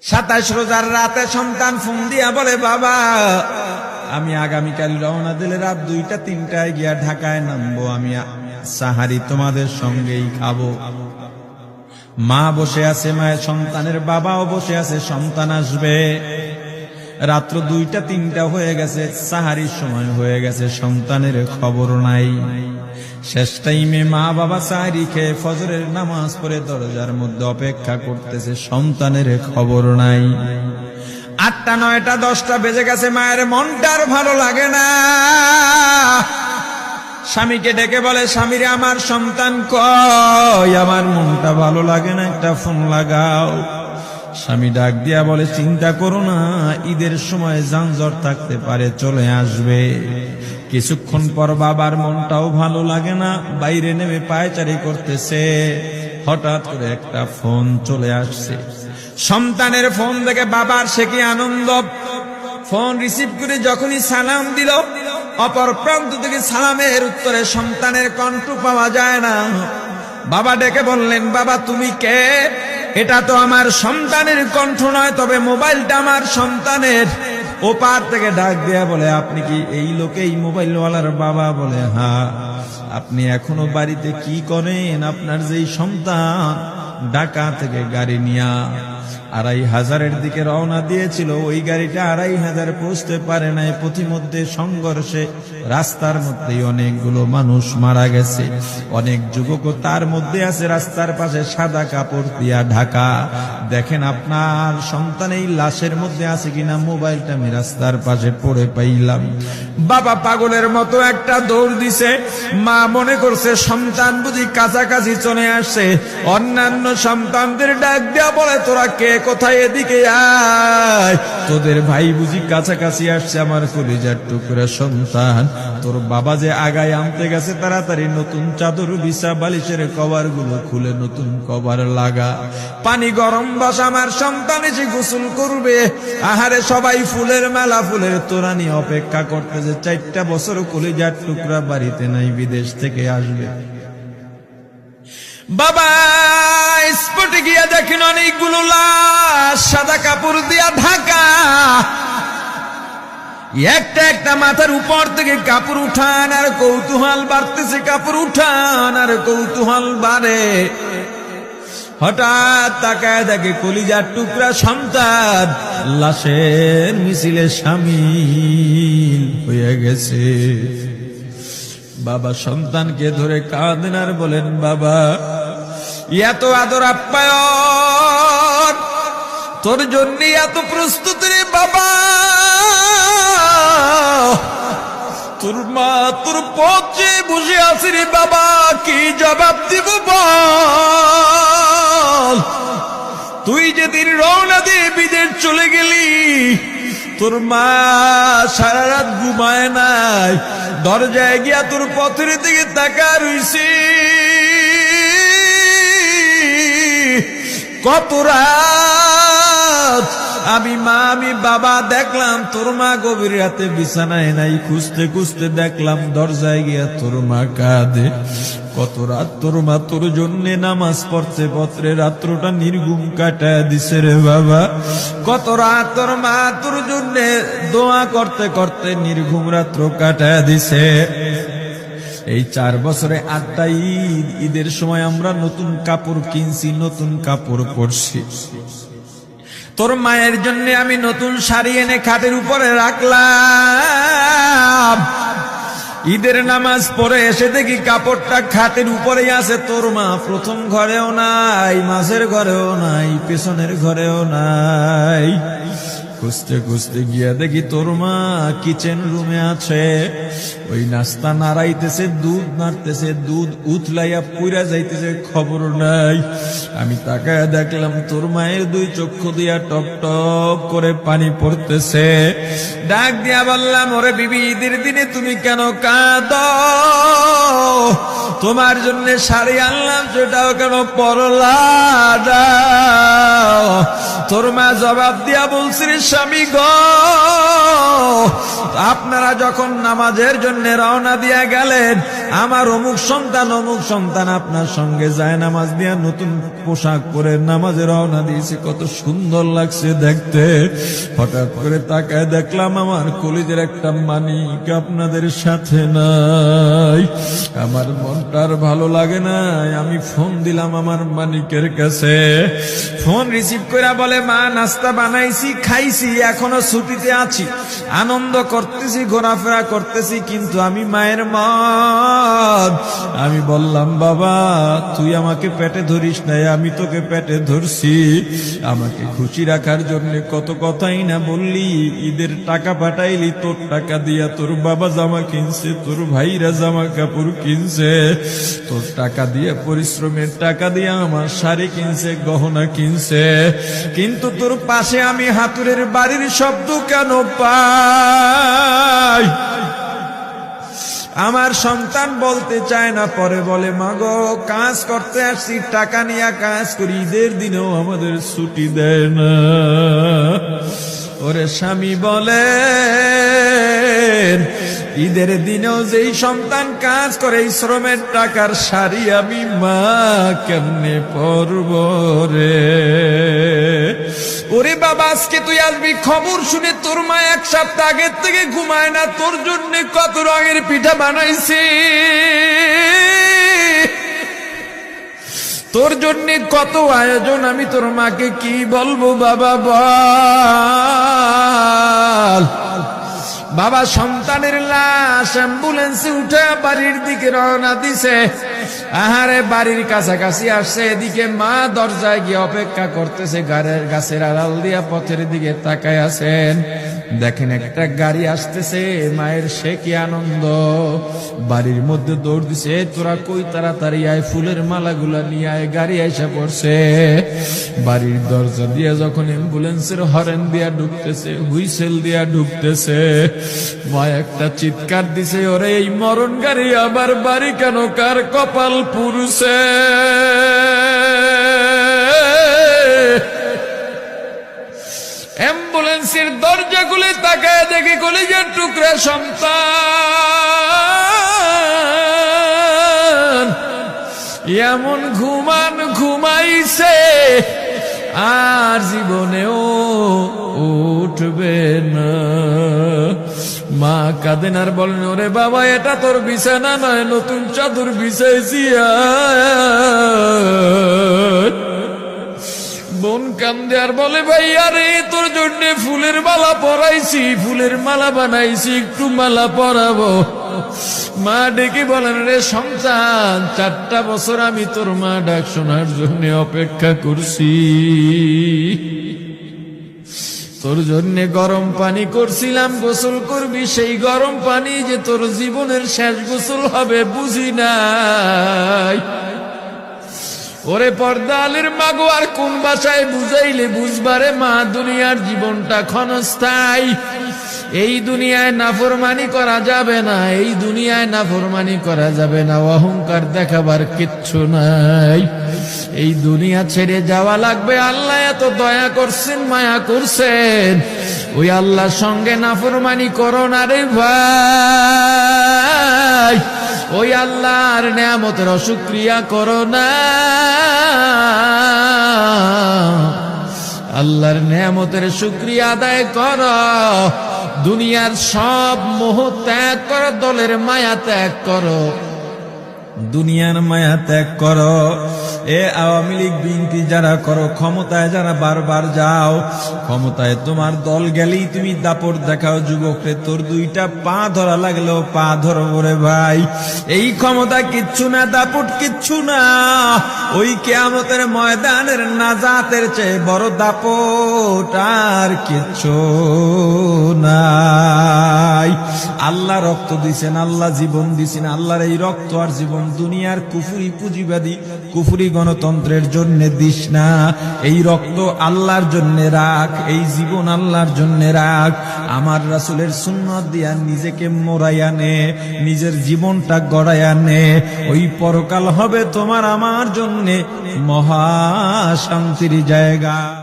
27 রোজার রাতে সন্তান ফোন দিয়া বলে, বাবা আমি আগামীকাল রওনা দিলে রাত 2টা-3টায় গিয়া ঢাকায় নামবো, আমি সাহারি তোমাদের সঙ্গেই খাবো। মা বসে আছে, মায়ের সন্তানের বাবাও বসে আছে, সন্তান আসবে। রাত্র 2টা-3টা হয়ে গেছে, সাহারির সময় হয়ে গেছে, সন্তানের খবর নাই। শেষ টাইমে মা বাবা সাহারি খেয়ে ফজরের নামাজ পড়ে দরজার মধ্যে অপেক্ষা করতেছে, সন্তানের খবর নাই। 8টা, 9টা, 10টা বেজে গেছে, মায়ের মনটার ভালো লাগে না। স্বামীকে ডেকে বলে, স্বামীরে আমার সন্তান কই, আমার মনটা ভালো লাগে না, একটা ফোন লাগাও। স্বামী ডাক দিয়া বলে, চিন্তা করো না, ঈদের সময় যানজট থাকতে পারে, চলে আসবে। কিছুক্ষণ পর বাবার মনটাও ভালো লাগে না, বাইরে নেমে পায়চারি করতেছে। হঠাৎ করে একটা ফোন চলে আসছে। সন্তানের ফোন দেখে বাবার সে কি আনন্দ। ফোন রিসিভ করে যখনই সালাম দিল, অপর প্রান্ত থেকে সালামের উত্তরে সন্তানের কণ্ঠ পাওয়া যায় না। বাবা ডেকে বললেন, বাবা তুমি কে? এটা তো আমার সন্তানের কণ্ঠ নয়, তবে মোবাইলটা আমার সন্তানের। ওপার থেকে ডাক দেয়া বলে, আপনি কি এই লোকেই মোবাইলওয়ালার বাবা? বলে, হ্যাঁ। আপনি এখনো বাড়িতে কি করেন? আপনার যেই সন্তান ঢাকা থেকে গাড়ি নিয়া 2500-এর দিকে রওনা দিয়েছিল, ওই গাড়িটা 2500 পৌঁছতে পারে নাই। পথিমধ্যে সংঘর্ষে রাস্তার মধ্যেই অনেকগুলো মানুষ মারা গেছে, অনেক যুবকও তার মধ্যে আছে। রাস্তার পাশে সাদা কাপড় দিয়া ঢাকা। দেখেন আপনার সন্তান এই লাশের মধ্যে আছে কিনা। মোবাইলটা আমি রাস্তার পাশে পড়ে পাইলাম। বাবা পাগলের মতো একটা দৌড় দিছে। মা মনে করছে সন্তান বুঝি কাছাকাছি চলে আসছে। অন্যান্য সন্তানদের ডাক দেয়া বলে, তোরা কে, কোথায়, এদিকে আয়, তোদের ভাই বুঝি কাছাকাছি আসছে। আমার কলিজার টুকরা সন্তান, তোর বাবা যে আগায় আনতে গেছে, তাড়াতাড়ি নতুন চাদর বিছা, বালিশের কভার গুলো খুলে নতুন কভার লাগা, পানি গরম বসা, আমার সন্তান এসে গোসল করবে। আহারে সবাই ফুলের মেলা, ফুলের তোড়া নিয়ে অপেক্ষা করতেছে। 4টা বছর কলিজার টুকরা বাড়িতে নাই, বিদেশ থেকে আসবে। বাবা স্পটে গিয়া দেখেন অনেকগুলো লাশ সাদা কাপড় দিয়া ঢাকা। একটা একটা মাথার উপর থেকে কাপড় উঠান আর কৌতূহল বাড়তেছে, কাপড় উঠান আর কৌতূহল বাড়ে। হঠাৎ তাকায় দেখে কলিজার টুকরা সন্তান লাশের মিছিলে শামিল হয়ে গেছে। বাবা সন্তানকে ধরে কাঁদেন আর বলেন, বাবা এত আদর আপ্যায়ন তোর জন্য, এত প্রস্তুতি রে বাবা। তোর মা তোর পথে বসে আছে রে বাবা, কি জবাব দিব বল? তুই যেদিন রওনা দিয়ে বিদেশ চলে গেলি, তোর মা সারা রাত ঘুমায় নাই, দরজায় গিয়া তোর পথের দিকে তাকা রইছি। কত রাত আমি মা আমি বাবা দেখলাম, তোর মা গভীর রাতে বিছানায় নাই। খুঁজতে খুঁজতে দেখলাম দরজায় গিয়া তোর মা কাঁদে। কত রাত তোর মা তোর জন্য নামাজ পড়তে পড়তে রাত্রটা নির্ঘুম কাটায় দিছে রে বাবা। কত রাত তোর মা তোর জন্য দোয়া করতে করতে নির্ঘুম রাত্র কাটায় দিছে। এই 4 বছরে 8টা ঈদ, ঈদের সময় আমরা নতুন কাপড় কিনছি, নতুন কাপড় পরছি। তোর মায়ের জন্য আমি নতুন শাড়ি এনে খাটের উপরে রাখলাম। ঈদের নামাজ পড়ে এসে দেখি কাপড়টা খাটের উপরেই আছে। তোর মা প্রথম ঘরেও নাই, মাঝের ঘরেও নাই, পেছনের ঘরেও নাই। খুঁজতে খুঁজতে গিয়া দেখি তোর মা কিচেন রুমে আছে। ওই নাস্তা নাড়াইতেছে, দুধ নাড়তেছে, দুধ উতলাইয়া পুইরা যাইতেছে, খবর নাই। আমি তাকায় দেখলাম তোর মায়ের 2 চক্ষু দিয়া টপ টপ করে পানি পড়তেছে। ডাক দিয়া বললাম, ওরে বিবি ঈদের দিনে তুমি কেন কাঁদো? তোমার জন্য শাড়ি আনলাম, সেটাও কেন পরলা না? তোর মা জবাব দিয়া বলছি, স্বামী গো, আপনারা যখন নামাজের জন্য রওনা দিয়া গেলেন, আমার অমুক সন্তান আপনার সঙ্গে যায় নামাজ দিয়া নতুন পোশাক পরে নামাজে রওনা দিয়েছে, কত সুন্দর লাগছে দেখতে। হঠাৎ করে তাকায় দেখলাম আমার কলিজের একটা মানিক আপনাদের সাথে নাই। আমার মনটার ভালো লাগে নাই। আমি ফোন দিলাম আমার মানিকের কাছে। ফোন রিসিভ করে বলে, মা নাস্তা বানাইছি, খাইছি, এখনো ছুটিতে আছি, আনন্দ করতেছি, ঘোরাফেরা করতেছি, কিন্তু আমি মায়ের মন। আমি বললাম, বাবা তুই আমাকে পেটে ধরিস নাই, আমি তোকে পেটে ধরছি। আমাকে খুশি রাখার জন্য কত কথাই না বললি। ঈদের টাকা পাঠাইলি, তোর টাকা দিয়া তোর বাবা জামা কিনছে, তোর ভাইরা জামা কাপড় কিনছে, তোর টাকা দিয়ে, পরিশ্রমের টাকা দিয়ে আমার শাড়ি কিনছে, গহনা কিনছে, কিন্তু তোর পাশে আমি হাতুড়ের বাড়ির শব্দ কেন পাই? আমার সন্তান বলতে চায় না, পরে বলে, মাগো কাজ করতে আসছি, টাকা নিয়ে কাজ করি, ঈদের দিনেও আমাদের ছুটি দেয় না। ওরে স্বামী বলে, ঈদের দিনেও যেই সন্তান কাজ করে, এই শ্রমের টাকার শাড়ি আমি মা কেমনে পরব রে? ওরে বাবা, আজকে তুই আসবি, খবর শুনে তোর মা এক সপ্তাহ আগের থেকে ঘুমায় না, তোর জন্য কত রঙের পিঠা বানাইছি, তোর জন্য কত আয়োজন, আমি তোর মাকে কি বলবো বাবা বল। বাবা সন্তানের লাশ অ্যাম্বুলেন্সে উঠে বাড়ির দিকে রওনা দিছে। আহারে বাড়ির কাছাকাছি আসছে, এদিকে মা দরজায় গিয়ে অপেক্ষা করতেছে, গাছের আড়াল দিয়া পথের দিকে তাকায় আছেন। দেখেন একটা গাড়ি আসতেছে, মায়ের সে কি আনন্দ, বাড়ির মধ্যে দৌড় দিছে, তোরা কই তাড়াতাড়ি আয়, ফুলের মালাগুলা নিয়ে আয়, গাড়ি এসে পড়ছে। বাড়ির দরজা দিয়ে যখন অ্যাম্বুলেন্সের হরেন দিয়া ঢুকতেছে, হুইসেল দিয়া ঢুকতেছে, মা একটা চিৎকার দিছে, ওরে এই মরণ গাড়ি আবার বাড়ি কেন, কার কপাল পুরুষে? অ্যাম্বুলেন্সের দরজা খুলে তাকায় দেখে কলিজার টুকরা সন্তান এমন ঘুমাইছে, আর জীবনেও উঠবে না। মা কাঁদেন আর বলেন, ওরে বাবা এটা তোর বিছানা নয়, নতুন চাদর বিছাইছি। বোন কান্দে আর বলে, ভাই আরে তোর জন্য ফুলের মালা পরাইছি, ফুলের মালা বানাইছি, একটু মালা পরাবো। মা ডেকে বলেন, রে সন্তান, 4টা বছর আমি তোর মা ডাক শোনার জন্য অপেক্ষা করছি, তোর জন্য গরম পানি করছিলাম, গোসল করবি, সেই গরম পানি যে তোর জীবনের শেষ গোসল হবে বুঝি নাই। ওরে পর্দালের মাগো, আর কোন ভাষায় বুঝাইলে বুঝবারে মা, দুনিয়ার জীবনটা ক্ষণস্থায়ী, এই দুনিয়ায় নাফরমানি করা যাবে না, এই দুনিয়ায় নাফরমানি করা যাবে না, অহংকার দেখাবার কিচ্ছু নাই, এই দুনিয়া ছেড়ে যাওয়া লাগবে। আল্লাহ এত দয়া করছেন, মায়া করছেন, ওই আল্লাহর সঙ্গে নাফরমানি করো না রে ভাই, ওই আল্লাহর নেয়ামতের অশুকরিয়া করো না, আল্লাহর নেয়ামতের শুকরিয়া আদায় করো, দুনিয়ার সব মোহ ত্যাগ করো, দলের মায়া ত্যাগ করো, দুনিয়ার মায়া ত্যাগ করো। এ আওয়ামী লীগ বিএনপি যারা করো, ক্ষমতায় যারা বারবার যাও, ক্ষমতায় তোমার দল গেলেই তুমি দাপট দেখাও, যুবকরে তোর 2টা পা ধরা লাগলেও পা ধরবো রে ভাই। এই ক্ষমতা কিচ্ছু না, দাপট কিচ্ছু না, ওই কিয়ামতের ময়দানের নাজাতের চেয়ে বড় দাপট আর কিচ্ছু নাই। আল্লাহ রক্ত দিছেন, আল্লাহ জীবন দিছেন, আল্লাহর এই রক্ত আর জীবন দুনিয়ার কুফরি পুঁজিবাদী, কুফরি গণতন্ত্রের জন্য দিস না, এই রক্ত আল্লাহর জন্য রাখ, এই জীবন আল্লাহর জন্য রাখ। আমার রাসূলের সুন্নাত দিয়া নিজেকে মোড়াইয়া নে, নিজের জীবনটা গড়াইয়া নে। ওই পরকাল হবে তোমার আমার জন্য মহা শান্তির জায়গা।